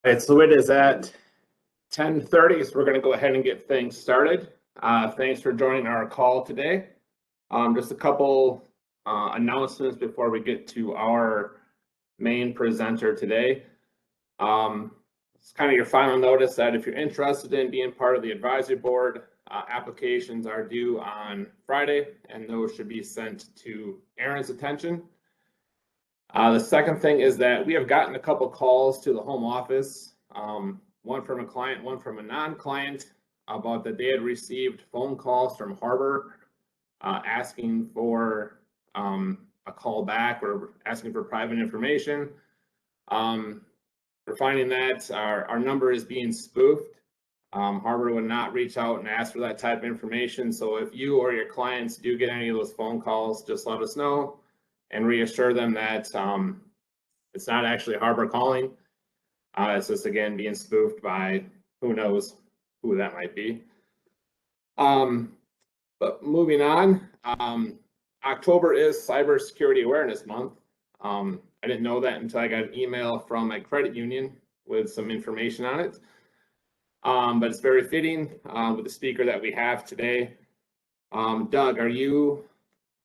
All right, so it is at 10:30, so we're going to go ahead and get things started. Thanks for joining our call today. Just a couple announcements before we get to our main presenter today. It's kind of your final notice that if you're interested in being part of the advisory board, applications are due on Friday, and those should be sent to Aaron's attention. The second thing is that we have gotten a couple calls to the home office, one from a client, one from a non-client, about that they had received phone calls from Harbor asking for a call back or asking for private information. We're finding that our number is being spoofed. Harbor would not reach out and ask for that type of information. So if you or your clients do get any of those phone calls, just let us know and reassure them that it's not actually Harbor calling. It's just, again, being spoofed by who knows who that might be. But moving on, October is Cybersecurity Awareness Month. I didn't know that until I got an email from my credit union with some information on it. But it's very fitting with the speaker that we have today. Doug, are you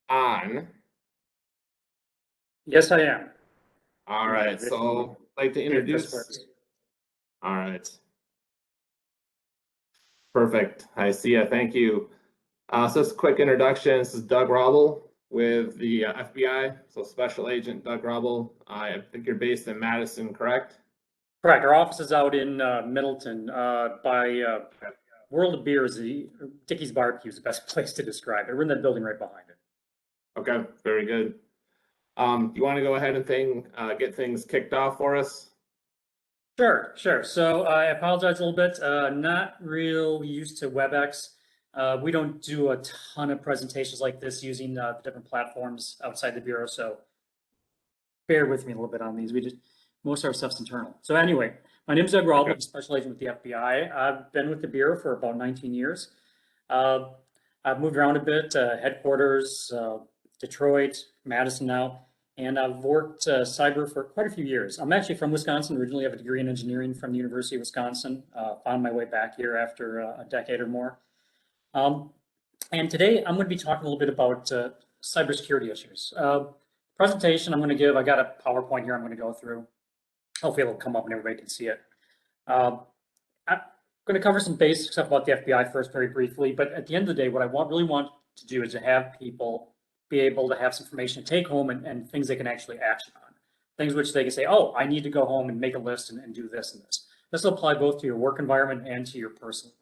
on? Yes, I am. All right, so I'd like to introduce. All right. Perfect. I see you. Thank you. So just a quick introduction. This is Doug Raubal with the FBI. So Special Agent Doug Raubal. I think you're based in Madison, correct? Correct. Our office is out in Middleton by World of Beers. Dickey's Barbecue is the best place to describe it. We're in that building right behind it. Okay, very good. You want to go ahead and get things kicked off for us? Sure. So I apologize a little bit. Not real used to Webex. We don't do a ton of presentations like this using the different platforms outside the bureau. So bear with me a little bit on these. Most of our stuff's internal. So anyway, my name is Doug Raubal. I'm a special agent with the FBI. I've been with the bureau for about 19 years. I've moved around a bit, headquarters, Detroit, Madison now. And I've worked cyber for quite a few years. I'm actually from Wisconsin, originally have a degree in engineering from the University of Wisconsin. Found my way back here after a decade or more. And today I'm going to be talking a little bit about cybersecurity issues. Presentation I'm going to give, I got a PowerPoint here I'm going to go through. Hopefully it'll come up and everybody can see it. I'm going to cover some basic stuff about the FBI first very briefly, but at the end of the day, what I really want to do is to have people be able to have some information to take home and things they can actually action on. Things which they can say, oh, I need to go home and make a list and do this and this. This will apply both to your work environment and to your personal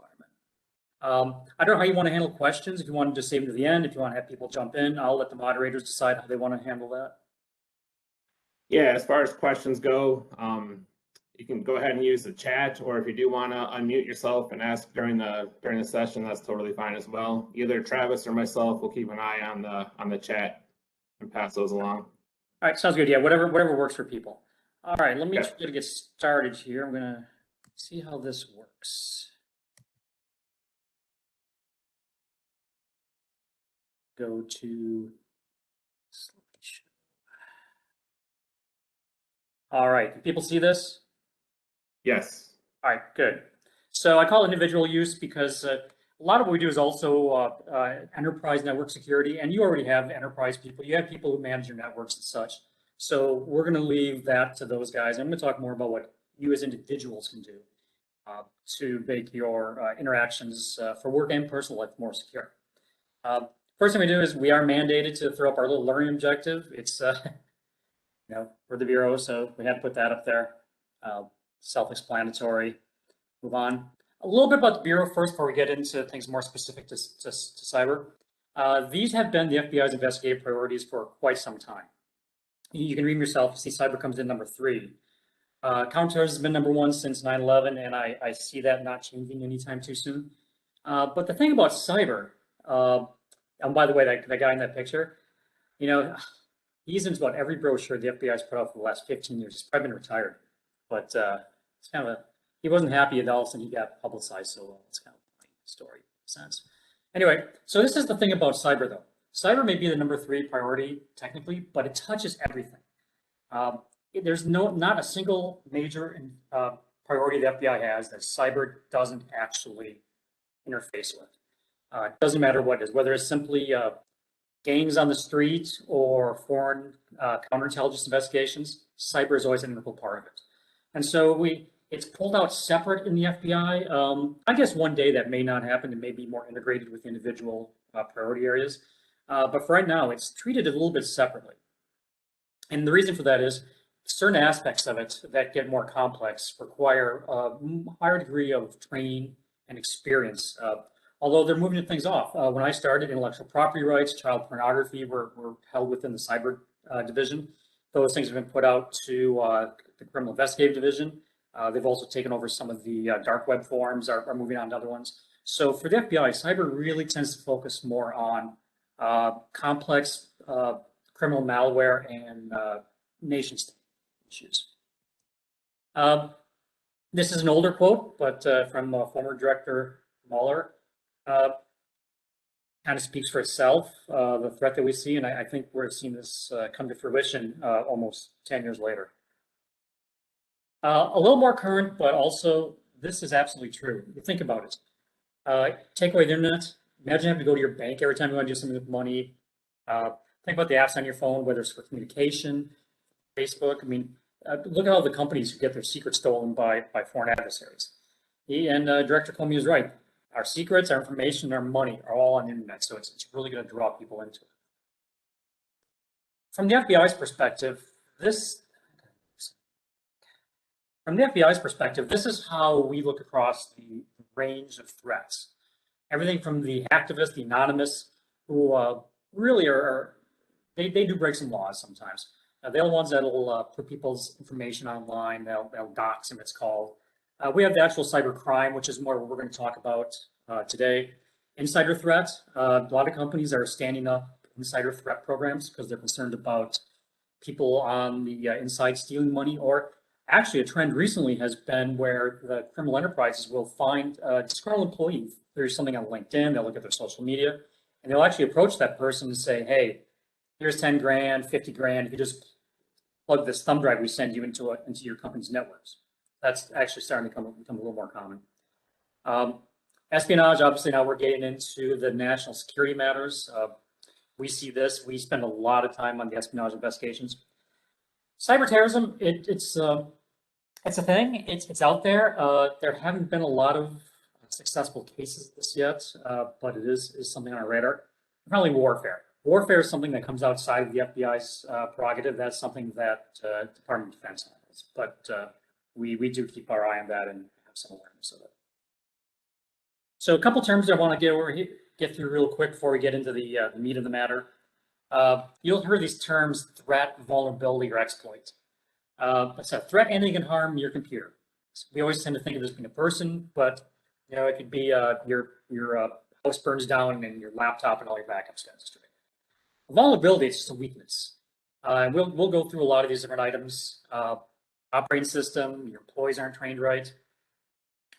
environment. I don't know how you want to handle questions. If you want to just save them to the end, if you want to have people jump in, I'll let the moderators decide how they want to handle that. Yeah, as far as questions go, you can go ahead and use the chat, or if you do want to unmute yourself and ask during the session, that's totally fine as well. Either Travis or myself will keep an eye on the chat and pass those along. All right, sounds good. Yeah, whatever works for people. All right, let me try to get started here. I'm gonna see how this works. Go to slideshow. All right, can people see this? Yes. All right, good. So I call it individual use because a lot of what we do is also enterprise network security, and you already have enterprise people. You have people who manage your networks and such. So we're going to leave that to those guys. I'm going to talk more about what you as individuals can do to make your interactions for work and personal life more secure. First thing we do is we are mandated to throw up our little learning objective. It's we're the bureau, so we had to put that up there. Self-explanatory. Move on. A little bit about the bureau first before we get into things more specific to cyber. These have been the FBI's investigative priorities for quite some time. You can read them yourself. You see cyber comes in number 3. Counterterrorism has been number 1 since 9/11, and I see that not changing anytime too soon. But the thing about cyber, and by the way, that guy in that picture, he's in about every brochure the FBI's put out for the last 15 years. He's probably been retired, but it's kind of he wasn't happy at all, and he got publicized so well. It's kind of a funny story in a sense. Anyway, so this is the thing about cyber, though. Cyber may be the number 3 priority technically, but it touches everything. There's not a single major priority the FBI has that cyber doesn't actually interface with. It doesn't matter what it is, whether it's simply gangs on the street or foreign counterintelligence investigations, cyber is always an integral part of it. And so it's pulled out separate in the FBI. I guess one day that may not happen. It may be more integrated with individual priority areas. But for right now, it's treated a little bit separately. And the reason for that is certain aspects of it that get more complex require a higher degree of training and experience. Although they're moving things off. When I started, intellectual property rights, child pornography were held within the cyber division. Those things have been put out to the criminal investigative division. They've also taken over some of the dark web forums, are moving on to other ones. So for the FBI, cyber really tends to focus more on complex criminal malware and nation state issues. This is an older quote, but from former Director Mueller. Kind of speaks for itself, the threat that we see, and I think we're seeing this come to fruition almost 10 years later. A little more current, but also this is absolutely true. You think about it. Take away the internet. Imagine having to go to your bank every time you want to do something with money. Think about the apps on your phone, whether it's for communication, Facebook. I mean, look at all the companies who get their secrets stolen by foreign adversaries. And Director Comey is right. Our secrets, our information, our money are all on the internet, so it's really going to draw people into it. From the FBI's perspective, this is how we look across the range of threats. Everything from the hacktivists, the anonymous, who really they do break some laws sometimes. They're the ones that'll put people's information online. They'll dox them, it's called. We have the actual cyber crime, which is more what we're going to talk about today. Insider threats. A lot of companies are standing up insider threat programs because they're concerned about people on the inside stealing money. Or actually, a trend recently has been where the criminal enterprises will find a disgruntled employee. There's something on LinkedIn. They'll look at their social media, and they'll actually approach that person and say, "Hey, here's 10 grand, 50 grand. If you just plug this thumb drive we send you into your company's networks." That's actually starting to become a little more common. Espionage, obviously now we're getting into the national security matters. We see this, we spend a lot of time on the espionage investigations. Cyber terrorism, it's a thing, it's out there. There haven't been a lot of successful cases of this yet, but it is something on our radar. Probably warfare. Warfare is something that comes outside of the FBI's prerogative. That's something that Department of Defense handles, but we do keep our eye on that and have some awareness of it. So a couple terms I want to get through real quick before we get into the meat of the matter. You'll hear these terms: threat, vulnerability, or exploit. It's a threat anything can harm your computer. So we always tend to think of this being a person, but it could be your house burns down and your laptop and all your backups got destroyed. A vulnerability is just a weakness. And we'll go through a lot of these different items. Operating system, your employees aren't trained right.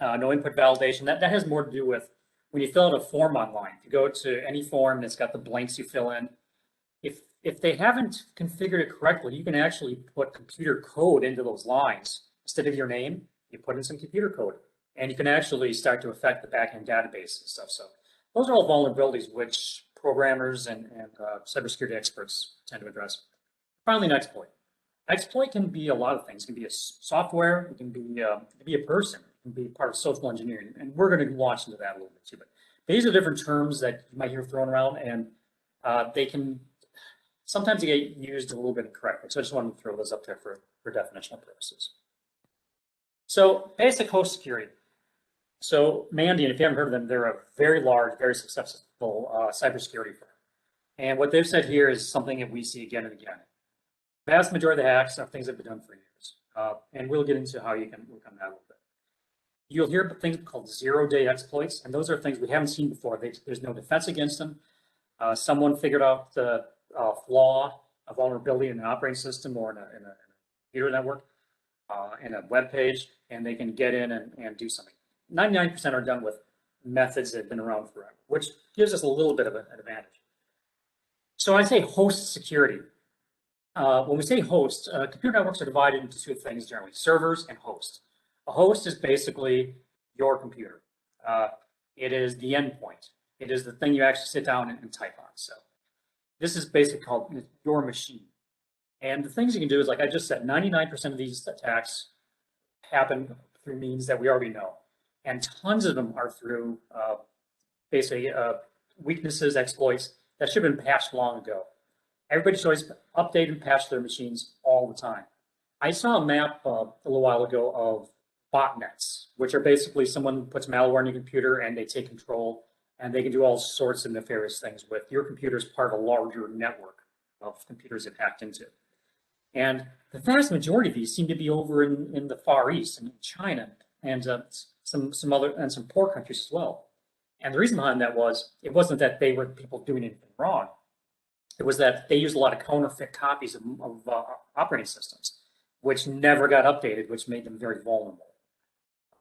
No input validation. That has more to do with when you fill out a form online. If you go to any form and it's got the blanks you fill in, if they haven't configured it correctly, you can actually put computer code into those lines. Instead of your name, you put in some computer code, and you can actually start to affect the backend database and stuff. So those are all vulnerabilities which programmers and cybersecurity experts tend to address. Finally, an exploit. Exploit can be a lot of things. It can be a software. It can be a person. It can be part of social engineering. And we're going to launch into that a little bit too. But these are different terms that you might hear thrown around, and they can sometimes get used a little bit incorrectly. So I just wanted to throw those up there for definitional purposes. So basic host security. So Mandiant, if you haven't heard of them, they're a very large, very successful cybersecurity firm. And what they've said here is something that we see again and again. The vast majority of the hacks are things that have been done for years. And we'll get into how you can work on that a little bit. You'll hear things called zero-day exploits, and those are things we haven't seen before. There's no defense against them. Someone figured out the flaw, a vulnerability in an operating system or in a computer network, in a web page, and they can get in and do something. 99% are done with methods that have been around forever, which gives us a little bit of an advantage. So I say host security. When we say host, computer networks are divided into two things generally: servers and hosts. A host is basically your computer. It is the endpoint. It is the thing you actually sit down and type on. So this is basically called your machine. And the things you can do is, like I just said, 99% of these attacks happen through means that we already know. And tons of them are through basically weaknesses, exploits that should have been patched long ago. Everybody should always update and patch their machines all the time. I saw a map a little while ago of botnets, which are basically someone puts malware on your computer and they take control, and they can do all sorts of nefarious things with your computer as part of a larger network of computers it hacked into. And the vast majority of these seem to be over in the Far East and China and some other and some poor countries as well. And the reason behind that was, it wasn't that they were people doing anything wrong. It was that they used a lot of counterfeit copies of operating systems, which never got updated, which made them very vulnerable.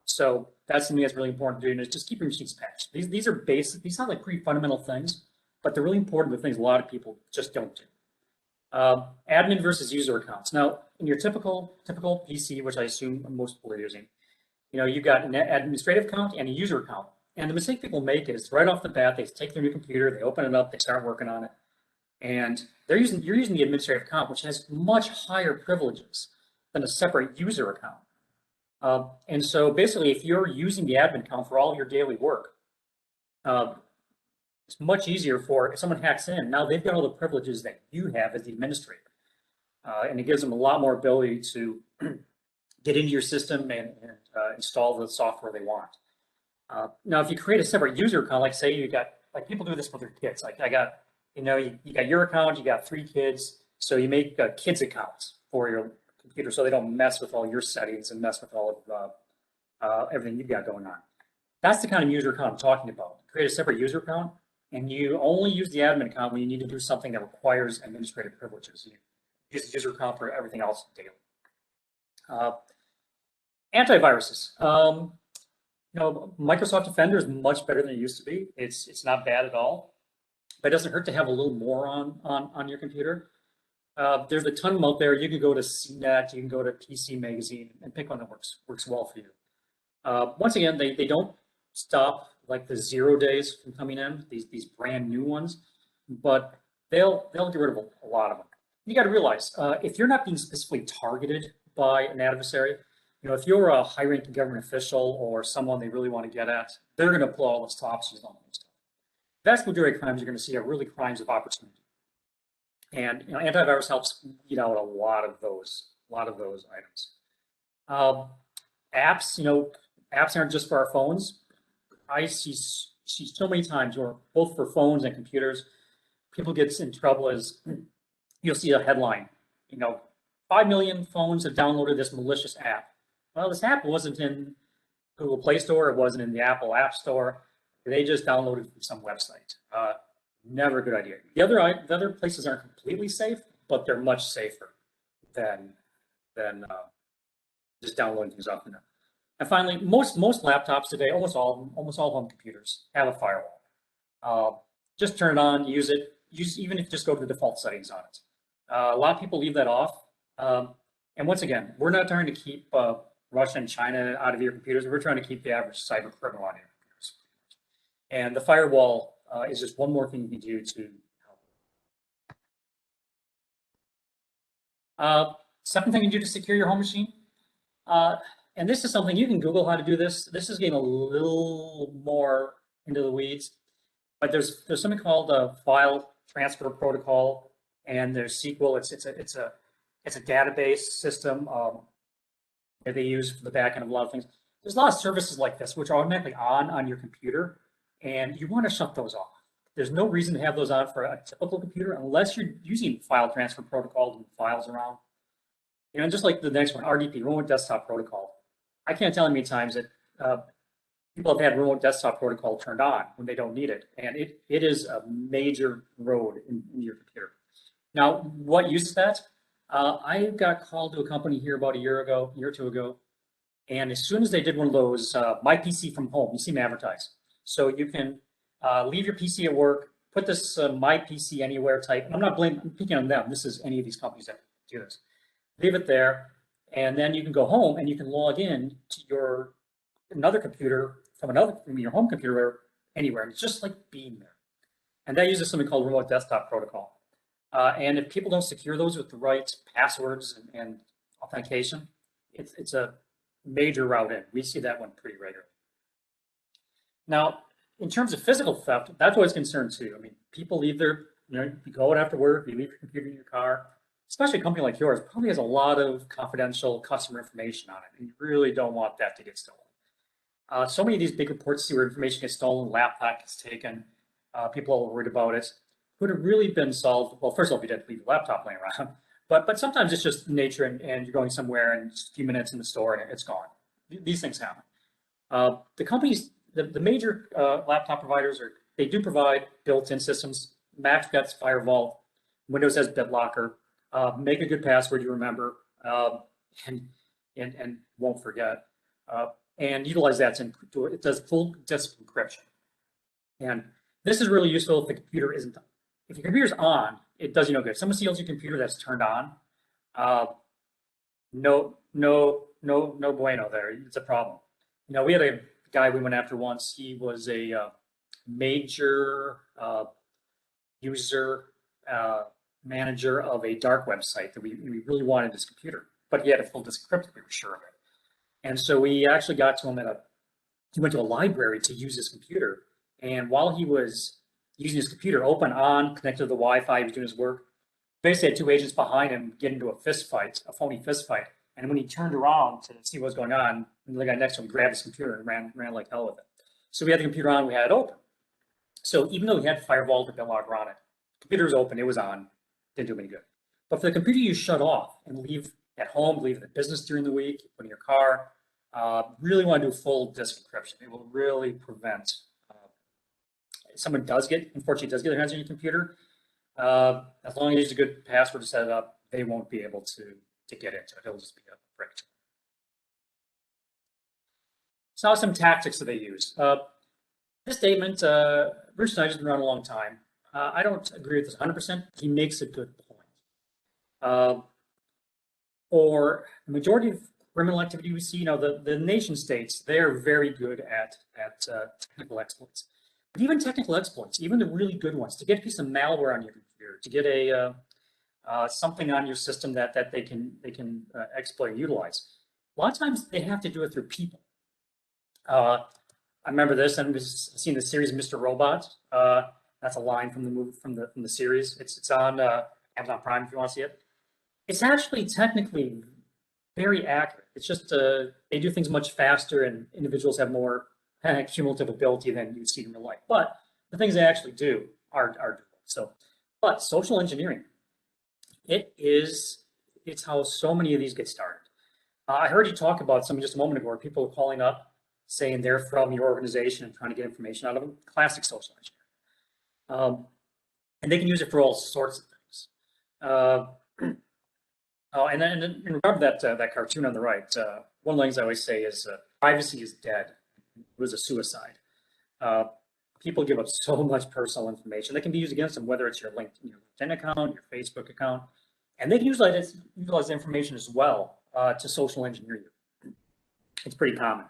So that's something that's really important to do, is just keep your machines patched. These are basic, these sound like pretty fundamental things, but they're really important, the things a lot of people just don't do. Admin versus user accounts. Now, in your typical PC, which I assume most people are using, you've got an administrative account and a user account. And the mistake people make is right off the bat, they take their new computer, they open it up, they start working on it, and you're using the administrative account, which has much higher privileges than a separate user account. And so basically, if you're using the admin account for all of your daily work, it's much easier if someone hacks in. Now they've got all the privileges that you have as the administrator. And it gives them a lot more ability to get into your system and install the software they want. Now, if you create a separate user account, like say you got, like people do this with their kids. Like you got your account, you got 3 kids. So you make kids accounts for your computer so they don't mess with all your settings and mess with all of everything you've got going on. That's the kind of user account I'm talking about. Create a separate user account, and you only use the admin account when you need to do something that requires administrative privileges. You use the user account for everything else daily. Antiviruses. Microsoft Defender is much better than it used to be. It's not bad at all, but it doesn't hurt to have a little more on your computer. There's a ton of them out there. You can go to CNET, you can go to PC Magazine, and pick one that works well for you. Once again, they don't stop like the 0 days from coming in, these brand new ones, but they'll get rid of a lot of them. You got to realize, if you're not being specifically targeted by an adversary, if you're a high-ranking government official or someone they really want to get at, they're going to pull all the stops on all this stuff. The vast majority of crimes you're going to see are really crimes of opportunity. And antivirus helps weed out a lot of those items. Apps, apps aren't just for our phones. I see so many times where both for phones and computers, people get in trouble as you'll see a headline, 5 million phones have downloaded this malicious app. Well, this app wasn't in Google Play Store, it wasn't in the Apple App Store. They just downloaded from some website. Never a good idea. The other places aren't completely safe, but they're much safer than just downloading things off the net. And finally, most laptops today, almost all home computers have a firewall. Just turn it on, use it. Even if you just go to the default settings on it. A lot of people leave that off. And once again, we're not trying to keep Russia and China out of your computers. We're trying to keep the average cyber criminal out of your computers. And the firewall is just one more thing you can do to help. Second thing you can do to secure your home machine, and this is something you can Google how to do this. This is getting a little more into the weeds, but there's something called a file transfer protocol, and there's SQL. It's a database system that they use for the back end of a lot of things. There's a lot of services like this which are automatically on your computer, and you want to shut those off. There's no reason to have those on for a typical computer unless you're using file transfer protocol to move files around. And just like the next one, RDP, Remote Desktop Protocol. I can't tell how many times that people have had Remote Desktop Protocol turned on when they don't need it, and it is a major road in your computer. Now, what uses that? I got called to a company here about a year or two ago, and as soon as they did one of those, My PC from Home, you see them advertised. So you can leave your PC at work, put this My PC Anywhere type. I'm picking on them. This is any of these companies that do this. Leave it there, And then you can go home and you can log in to your another computer from your home computer or anywhere. And it's just like being there. And that uses something called remote desktop protocol. And if people don't secure those with the right passwords and authentication, it's a major route in. We see that one pretty regularly. Now, in terms of physical theft, that's always concerned too. I mean, people leave their, you go out after work, you leave your computer in your car, especially a company like yours probably has a lot of confidential customer information on it, and you really don't want that to get stolen. So many of these big reports see where information gets stolen, laptop gets taken, people are worried about it. Would have really been solved, well, first of all, if you didn't leave your laptop laying around, but sometimes it's just nature and you're going somewhere and just a few minutes in the store and it's gone. These things happen. The companies, the major laptop providers, they do provide built-in systems. Mac's got Firewall, Windows has BitLocker. Make a good password you remember and won't forget. And utilize that to it does full disk encryption. And this is really useful if the computer isn't. If your computer's on, it does you no good. If someone steals your computer that's turned on, no bueno there. It's a problem. We had a guy we went after once. He was a major user manager of a dark website that we really wanted his computer, but he had a full disk encrypted. We were sure of it. And so we actually got to him he went to a library to use his computer. And while he was using his computer, open, on, connected to the Wi-Fi, he was doing his work, basically had two agents behind him get into a fist fight, a phony fist fight. And when he turned around to see what was going on, the guy next to him grabbed his computer and ran like hell with it. So we had the computer on, we had it open. So even though we had Firewall to BitLocker on it, the computer was open, it was on, didn't do him any good. But for the computer you shut off and leave at home, leave the business during the week, put in your car, really want to do full disk encryption. It will really prevent if someone unfortunately does get their hands on your computer. As long as you use a good password to set it up, they won't be able to get into it. It'll just be a brick. So now some tactics that they use. This statement, Bruce Snyder's been around a long time. I don't agree with this 100%. He makes a good point. Or the majority of criminal activity we see, the nation states, they're very good at technical exploits. But even technical exploits, even the really good ones, to get a piece of malware on your computer, to get a something on your system that they can exploit and utilize, a lot of times they have to do it through people. I remember this. I've seen the series Mr. Robot. That's a line from the movie from the series. It's on Amazon Prime if you want to see it. It's actually technically very accurate. It's just they do things much faster, and individuals have more cumulative ability than you see in real life. But the things they actually do are doable. So, but social engineering, it's how so many of these get started. I heard you talk about something just a moment ago where people are calling up saying they're from your organization and trying to get information out of them. Classic social engineering. And they can use it for all sorts of things. And then in regard to that cartoon on the right, one of the things I always say is privacy is dead. It was a suicide. People give up so much personal information that can be used against them, whether it's your LinkedIn account, your Facebook account, and they can utilize the information as well to social engineer you. It's pretty common.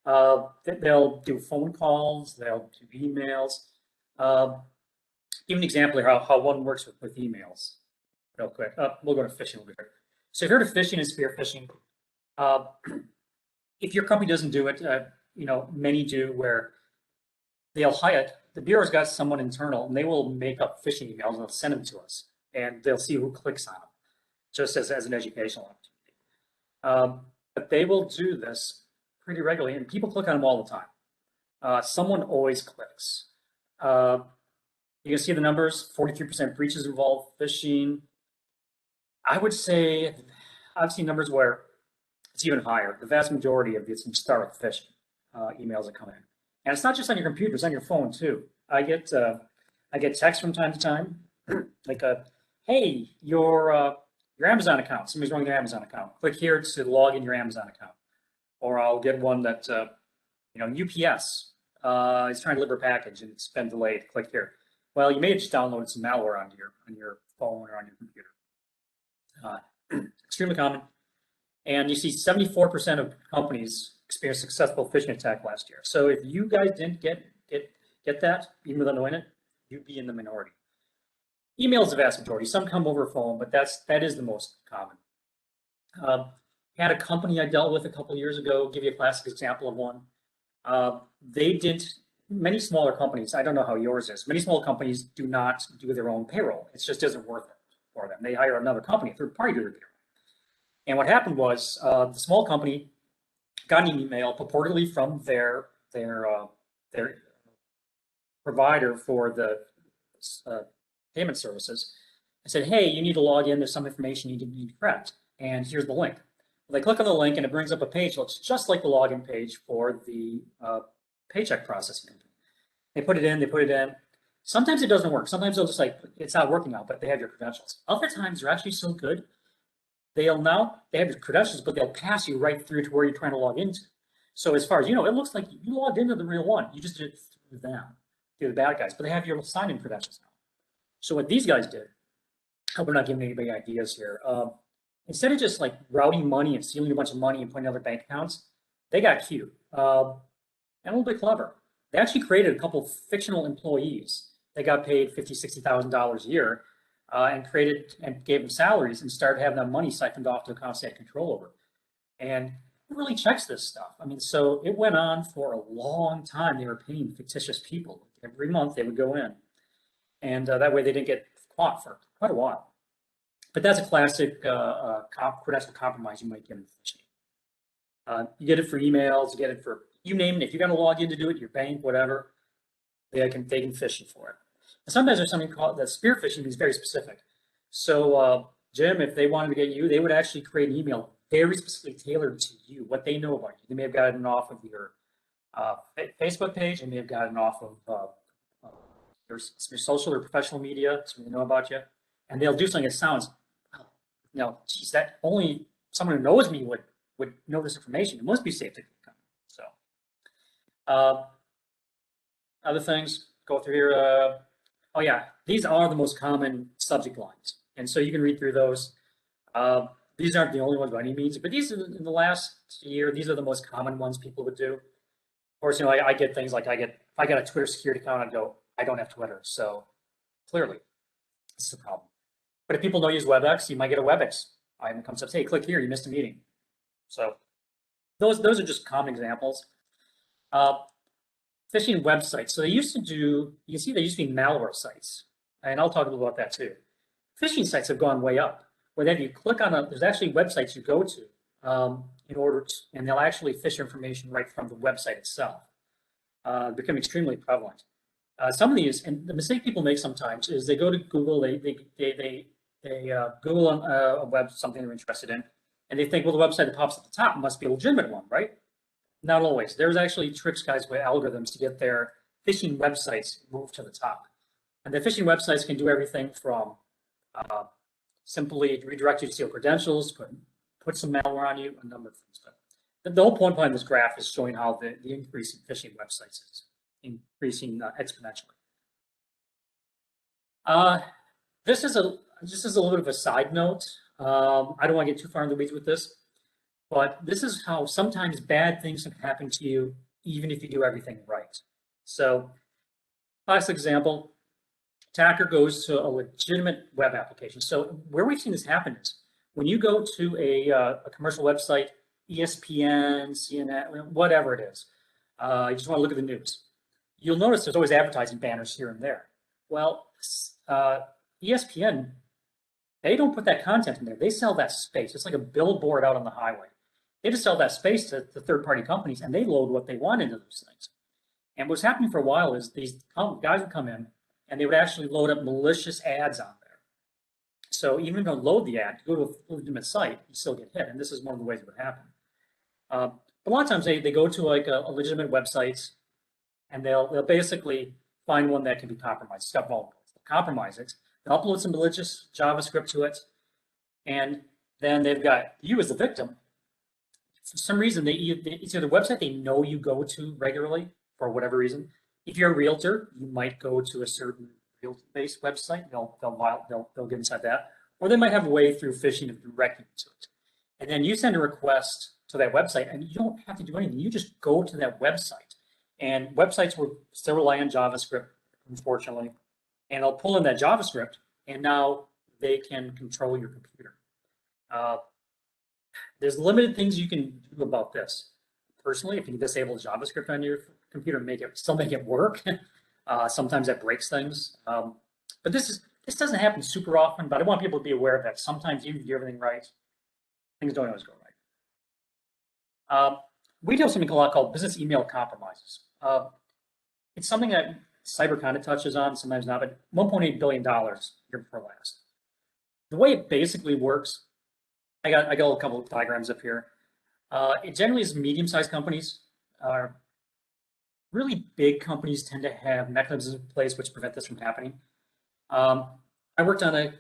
They'll do phone calls, they'll do emails. Give an example of how one works with emails, real quick. We'll go to phishing over here. So if you're to phishing and spear phishing, if your company doesn't do it, many do, where they'll hire it. The bureau's got someone internal, and they will make up phishing emails and they'll send them to us, and they'll see who clicks on them, just as an educational opportunity. But they will do this pretty regularly, and people click on them all the time. Someone always clicks. You can see the numbers, 43% breaches involve phishing. I would say I've seen numbers where it's even higher. The vast majority of these start with phishing emails that come in. And it's not just on your computer, it's on your phone too. I get texts from time to time, like hey, your Amazon account, somebody's running their Amazon account. Click here to log in your Amazon account. Or I'll get one that, UPS is trying to deliver a package and it's been delayed. Click here. Well, you may have just downloaded some malware on your phone or on your computer. Extremely common. And you see 74% of companies experienced successful phishing attack last year. So if you guys didn't get that, even without knowing it, you'd be in the minority. Email is the vast majority. Some come over phone, but that is the most common. Had a company I dealt with a couple of years ago, give you a classic example of one. They didn't, many smaller companies, I don't know how yours is, many small companies do not do their own payroll. It just isn't worth it for them. They hire another company, a third party to do their payroll. And what happened was the small company got an email purportedly from their provider for the payment services and said, hey, you need to log in. There's some information you need to correct. And here's the link. They click on the link and it brings up a page that looks just like the login page for the paycheck processing company. They put it in. Sometimes it doesn't work. Sometimes they'll just like, it's not working out, but they have your credentials. Other times they're actually so good. They have your credentials, but they'll pass you right through to where you're trying to log into. So as far as you know, it looks like you logged into the real one. You just did it through them, through the bad guys, but they have your sign-in credentials now. So what these guys did, I hope we're not giving anybody ideas here. Instead of just like routing money and stealing a bunch of money and putting in other bank accounts, they got cute and a little bit clever. They actually created a couple of fictional employees. They got paid $50,000, $60,000 a year and created and gave them salaries and started having that money siphoned off to accounts they had control over. And it really checks this stuff. I mean, so it went on for a long time. They were paying fictitious people. Every month they would go in. And that way they didn't get caught for quite a while. But that's a classic credential compromise you might get in phishing. You get it for emails, you get it for, you name it. If you're going to log in to do it, your bank, whatever, they can phish you for it. And sometimes there's something called that spear phishing is very specific. So Jim, if they wanted to get you, they would actually create an email very specifically tailored to you, what they know about you. They may have gotten off of your Facebook page, they may have gotten off of your social or professional media, so they know about you. And they'll do something that sounds, geez, that only someone who knows me would know this information. It must be safe to come. So, other things go through here. Oh yeah, these are the most common subject lines, and so you can read through those. These aren't the only ones by any means, but these are in the last year. These are the most common ones people would do. Of course, I get things like if I got a Twitter security account, I'd go, I don't have Twitter, so clearly this is a problem. But if people don't use Webex, you might get a Webex item that comes up, hey, click here, you missed a meeting. So those are just common examples. Phishing websites. So they used to do, you can see they used to be malware sites, and I'll talk a little about that too. Phishing sites have gone way up, where then you click on there's actually websites you go to in order to, and they'll actually phish your information right from the website itself. Become extremely prevalent. Some of these, and the mistake people make sometimes is they go to Google, they Google a web, something they're interested in, and they think, well, the website that pops at the top must be a legitimate one, right? Not always. There's actually tricks, guys, with algorithms to get their phishing websites moved to the top. And the phishing websites can do everything from simply redirect you to steal credentials, put some malware on you, a number of things. But the whole point behind this graph is showing how the increase in phishing websites is increasing exponentially. This is a little bit of a side note. I don't want to get too far in the weeds with this, but this is how sometimes bad things can happen to you, even if you do everything right. So, classic example, attacker goes to a legitimate web application. So where we've seen this happen is when you go to a commercial website, ESPN, CNN, whatever it is, you just want to look at the news. You'll notice there's always advertising banners here and there. Well, ESPN, they don't put that content in there. They sell that space. It's like a billboard out on the highway. They just sell that space to third-party companies, and they load what they want into those things. And what's happening for a while is these guys would come in, and they would actually load up malicious ads on there. So even if you don't load the ad, you go to a legitimate site, you still get hit. And this is one of the ways it would happen. But a lot of times they go to like a legitimate website, and they'll basically find one that can be compromised. It's got vulnerabilities. They'll compromise it. They'll upload some malicious JavaScript to it, and then they've got you as the victim. For some reason, it's either a website they know you go to regularly for whatever reason. If you're a realtor, you might go to a certain realtor-based website. They'll get inside that, or they might have a way through phishing of directing to it. And then you send a request to that website, and you don't have to do anything. You just go to that website. And websites will still rely on JavaScript, unfortunately. And they'll pull in that JavaScript, and now they can control your computer. There's limited things you can do about this. Personally, if you disable JavaScript on your computer, still make it work. Sometimes that breaks things. But this doesn't happen super often, but I want people to be aware of that. Sometimes even if you do everything right, things don't always go right. We do something called business email compromises. It's something that cyber kind of touches on, sometimes not, but $1.8 billion year before last. The way it basically works, I got a couple of diagrams up here. It generally is medium-sized companies. Really big companies tend to have mechanisms in place which prevent this from happening. I worked on a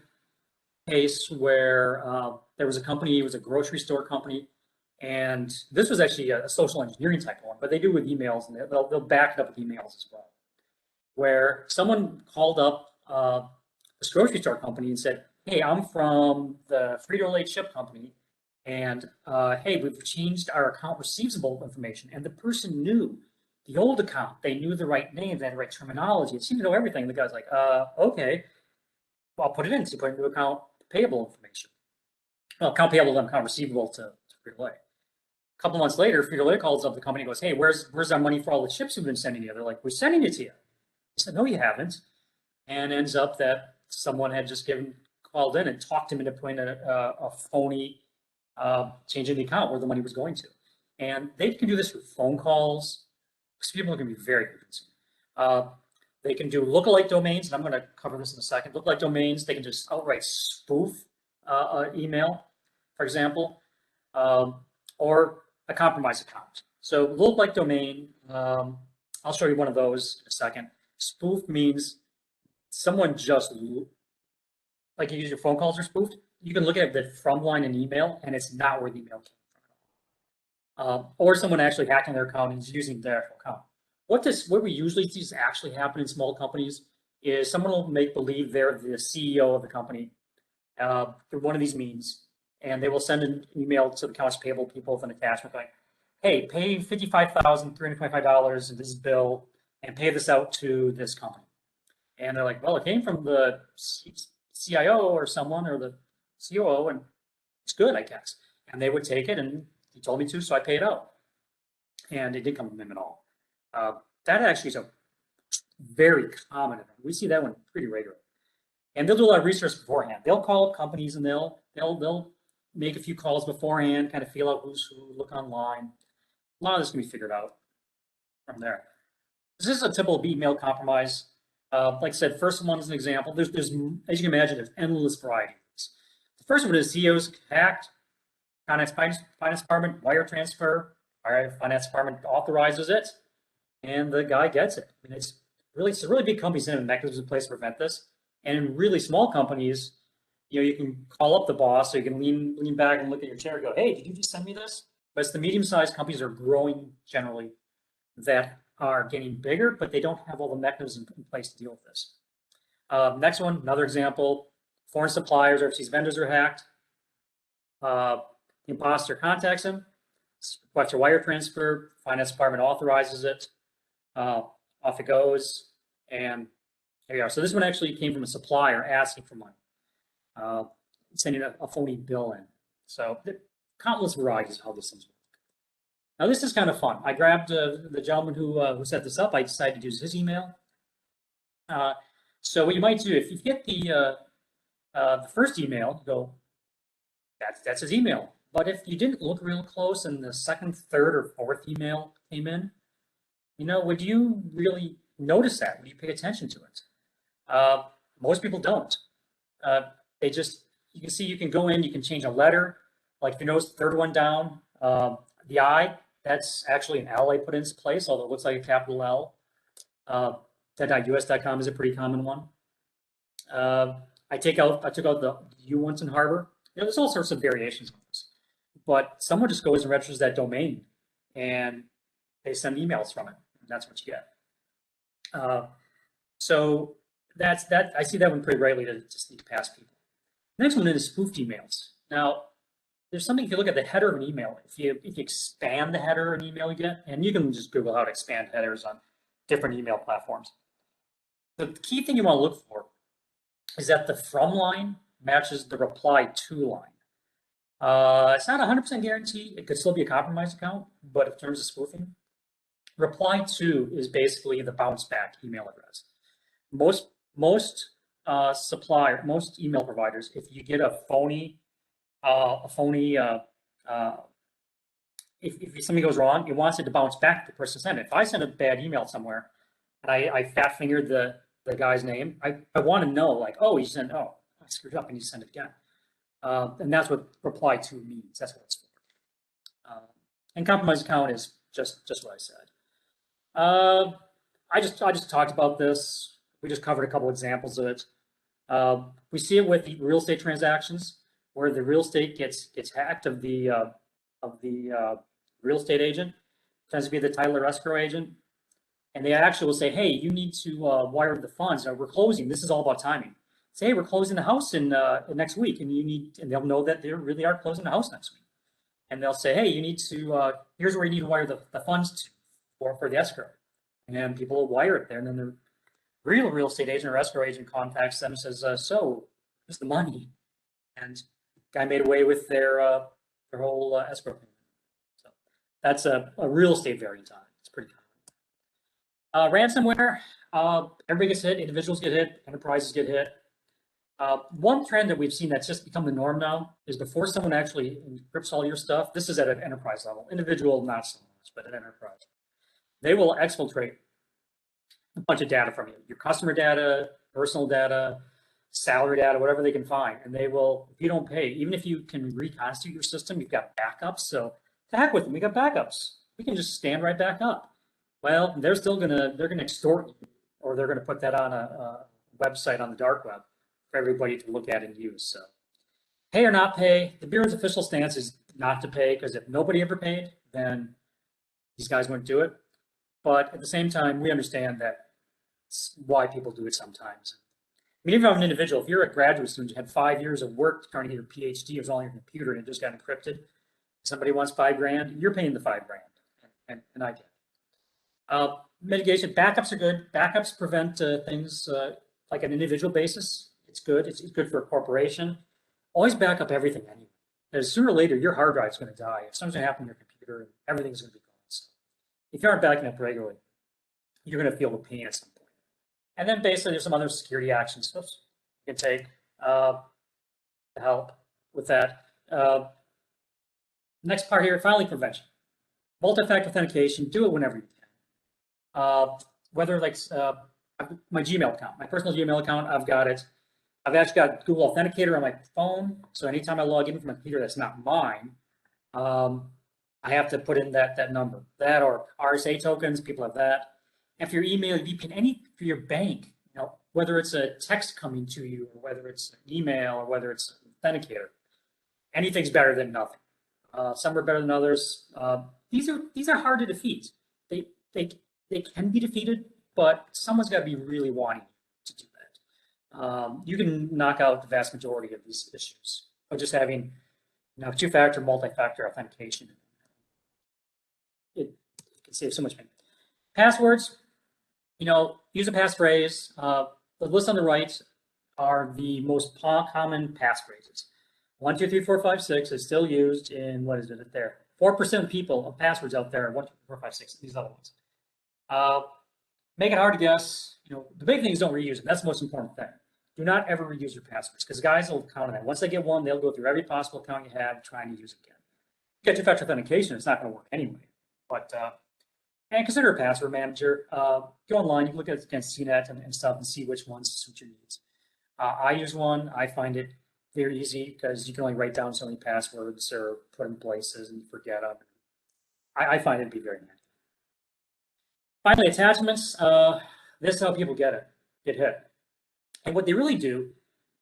case where there was a company, it was a grocery store company, and this was actually a social engineering type one, but they do with emails, and they'll back it up with emails as well. Where someone called up this grocery store company and said, "Hey, I'm from the Frito-Lay chip company, and hey, we've changed our account receivable information," and the person knew the old account. They knew the right name, they had the right terminology. It seemed to know everything. The guy's like, okay, well, I'll put it in. So you put it into account payable information. Well, account payable and account receivable to Frito-Lay. A couple months later, Frito-Lay calls up the company and goes, "Hey, where's our money for all the chips we've been sending you?" They're like, "We're sending it to you." He said, "No, you haven't." And ends up that someone had just called in and talked him into putting a phony change in the account where the money was going to. And they can do this with phone calls. Because people can be very convincing. They can do lookalike domains, and I'm going to cover this in a second. Lookalike domains, they can just outright spoof email, for example, or a compromised account. So lookalike domain, I'll show you one of those in a second. Spoof means someone just, like you use your phone calls are spoofed. You can look at the from line in email, and it's not where the email came from. Or someone actually hacking their account and is using their actual account. What we usually see is actually happen in small companies is someone will make believe they're the CEO of the company through one of these means, and they will send an email to the accounts payable people with an attachment like, "Hey, pay $55,325 of this bill and pay this out to this company." And they're like, "Well, it came from the CIO or someone or the COO, and it's good, I guess." And they would take it, and he told me to, so I pay it out. And it didn't come from him at all. That actually is a very common event. We see that one pretty regularly. And they'll do a lot of research beforehand. They'll call up companies and they'll make a few calls beforehand, kind of feel out who's who, look online. A lot of this can be figured out from there. This is a typical email compromise. Like I said, first one is an example. There's as you can imagine, there's endless varieties. The first one is CEO's hacked, finance department wire transfer. All right, finance department authorizes it, and the guy gets it. I mean, it's really big companies that have mechanisms in place to prevent this. And in really small companies, you can call up the boss, so you can lean back and look at your chair and go, "Hey, did you just send me this?" But it's the medium-sized companies that are growing generally that are getting bigger, but they don't have all the mechanisms in place to deal with this. Next one, another example: foreign suppliers or overseas vendors are hacked. The imposter contacts him, requests a wire transfer, finance department authorizes it, off it goes, and there you are. So this one actually came from a supplier asking for money, sending a phony bill in. So countless varieties of how this things work. Now this is kind of fun. I grabbed the gentleman who set this up. I decided to use his email. So what you might do, if you get the first email, go, that's his email. But if you didn't look real close and the second, third, or fourth email came in, would you really notice that? Would you pay attention to it? Most people don't. You can see, you can go in, you can change a letter. Like if you notice the third one down, the I, that's actually an L I put in place, although it looks like a capital L. .us.com is a pretty common one. I took out the U once in Harbor. There's all sorts of variations on this. But someone just goes and registers that domain, and they send emails from it. And that's what you get. So that's that. I see that one pretty regularly to just need to pass people. Next one is spoofed emails. Now, there's something, if you look at the header of an email, if you expand the header of an email you get, and you can just Google how to expand headers on different email platforms. The key thing you want to look for is that the from line matches the reply to line. It's not 100% guaranteed. It could still be a compromised account, but in terms of spoofing, reply to is basically the bounce back email address. Most email providers, if you get a phony, if something goes wrong, it wants it to bounce back to the person sent it. If I send a bad email somewhere and I fat fingered the guy's name, I want to know, like, oh, he sent, oh, I screwed up and you send it again. And that's what reply to means. That's what it's for. And compromised account is just what I said. I just talked about this. We just covered a couple examples of it. We see it with real estate transactions where the real estate gets hacked of the real estate agent, tends to be the title or escrow agent, and they actually will say, hey, you need to wire the funds. We're closing. This is all about timing. Say, hey, we're closing the house in next week, and they'll know that they really are closing the house next week. And they'll say, hey, you need to, here's where you need to wire the funds to for the escrow. And then people will wire it there, and then the real estate agent or escrow agent contacts them and says, so here's the money. And guy made away with their whole escrow payment. So that's a real estate variant on it. It's pretty common. Ransomware, everybody gets hit, individuals get hit, enterprises get hit. One trend that we've seen that's just become the norm now is before someone actually encrypts all your stuff, this is at an enterprise level, individual, not so much, but an enterprise. They will exfiltrate a bunch of data from you, your customer data, personal data, salary data, whatever they can find. And they will, if you don't pay, even if you can reconstitute your system, you've got backups. So to heck with them, we got backups. We can just stand right back up. Well, they're gonna extort you, or they're gonna put that on a website on the dark web for everybody to look at and use. So pay or not pay, the Bureau's official stance is not to pay, because if nobody ever paid, then these guys wouldn't do it. But at the same time, we understand that it's why people do it sometimes. I mean, even if I'm an individual, if you're a graduate student, you had 5 years of work trying to get your PhD, it was all on your computer and it just got encrypted. Somebody wants $5 grand, you're paying the $5 grand, and I get it. Mitigation, backups are good. Backups prevent things like an individual basis. It's good. It's good for a corporation. Always back up everything anyway. Because sooner or later, your hard drive's going to die. If something's going to happen to your computer, and everything's going to be gone. So if you aren't backing up regularly, you're going to feel the pain at some point. And then basically, there's some other security actions you can take to help with that. Next part here, filing prevention. Multi-factor authentication, do it whenever you can. Whether like my Gmail account, my personal Gmail account, I've got it. I've actually got Google Authenticator on my phone. So anytime I log in from a computer that's not mine, I have to put in that number. That or RSA tokens, people have that. And for your email, VPN, for your bank, whether it's a text coming to you, or whether it's an email, or whether it's an authenticator, anything's better than nothing. Some are better than others. These are hard to defeat. They can be defeated, but someone's got to be really wanting to do that. You can knock out the vast majority of these issues by just having two-factor, multi-factor authentication. It can save so much money. Passwords, use a passphrase. The list on the right are the most common passphrases. 1, 2, 3, 4, 5, 6 is still used in, what is it there? 4% of people of passwords out there are 1, 2, 3, 4, 5, 6, these other ones. Make it hard to guess. The big thing is don't reuse it. That's the most important thing. Do not ever reuse your passwords, because guys will count on that. Once they get one, they'll go through every possible account you have trying to use it again. You get two-factor authentication, it's not going to work anyway. But and consider a password manager. Go online, you can look at against CNET and stuff and see which ones suit your needs. I use one. I find it very easy because you can only write down so many passwords or put them places and you forget them. I find it to be very handy. Finally, attachments. This is how people get hit. And what they really do,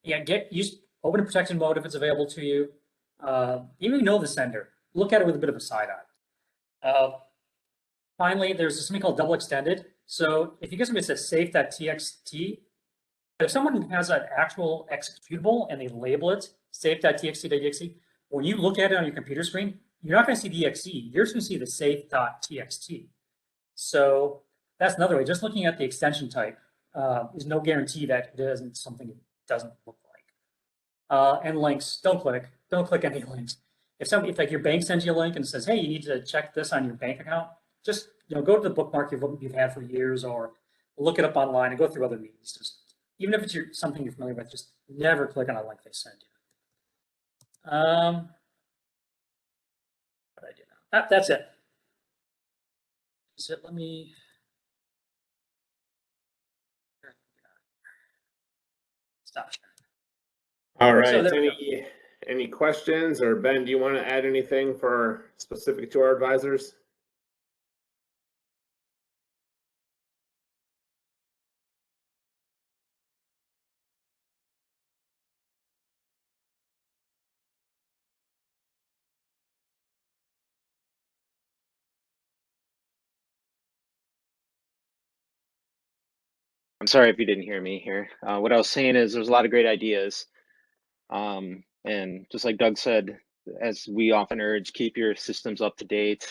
use open and protected mode if it's available to you. Even if you know the sender, look at it with a bit of a side eye. Finally, there's something called double extended. So if you get something that says safe.txt, if someone has an actual executable and they label it safe.txt.exe, when you look at it on your computer screen, you're not going to see the exe. You're just going to see the safe.txt. So that's another way. Just looking at the extension type is no guarantee that it isn't something it doesn't look like. And links, don't click any links. If like your bank sends you a link and says, hey, you need to check this on your bank account, just go to the bookmark you've had for years, or look it up online and go through other means. Just even if it's something you're familiar with, just never click on a link they send you. What I do now? That's it. So let me. Stop. All right. So Any questions, or Ben, do you want to add anything for specific to our advisors? I'm sorry if you didn't hear me here. What I was saying is there's a lot of great ideas. And just like Doug said, as we often urge, keep your systems up to date.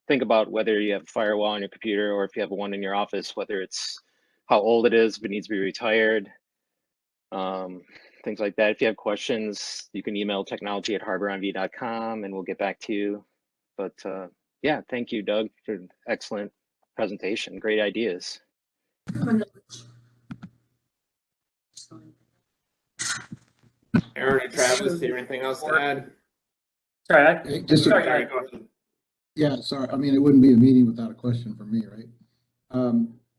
Think about whether you have a firewall on your computer or if you have one in your office, whether it's how old it is, if it needs to be retired, things like that. If you have questions, you can email technology@harboronv.com and we'll get back to you. But yeah, thank you, Doug, for an excellent presentation. Great ideas. Aaron and Travis, do you have anything else to add? Sorry, Hey, Sorry, go ahead. Yeah, sorry. I mean, it wouldn't be a meeting without a question from me, right?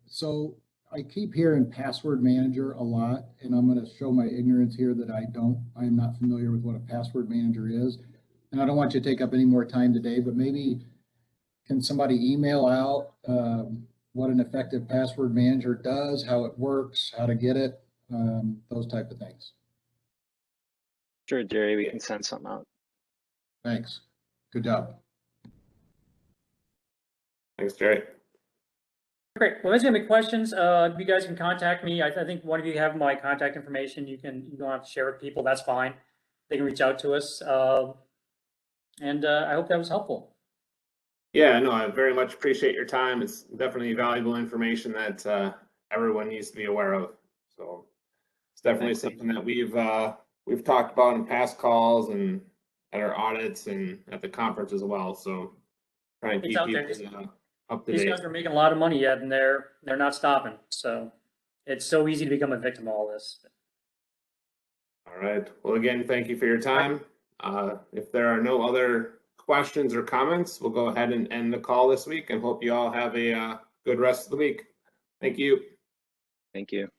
So I keep hearing password manager a lot, and I'm going to show my ignorance here that I am not familiar with what a password manager is. And I don't want you to take up any more time today, but maybe can somebody email out what an effective password manager does, how it works, how to get it, those type of things. Sure, Jerry, we can send something out. Thanks. Good job. Thanks, Jerry. Great. Well, if there's any questions, you guys can contact me. I think one of you have my contact information. You don't have to share with people. That's fine. They can reach out to us. And I hope that was helpful. Yeah, no, I very much appreciate your time. It's definitely valuable information that everyone needs to be aware of. So it's definitely something that we've talked about in past calls and at our audits and at the conference as well. So try and keep people up to These date. guys are making a lot of money yet, and they're not stopping. So it's so easy to become a victim of all this. All right. Well, again, thank you for your time. If there are no other questions or comments, we'll go ahead and end the call this week and hope you all have a good rest of the week. Thank you. Thank you.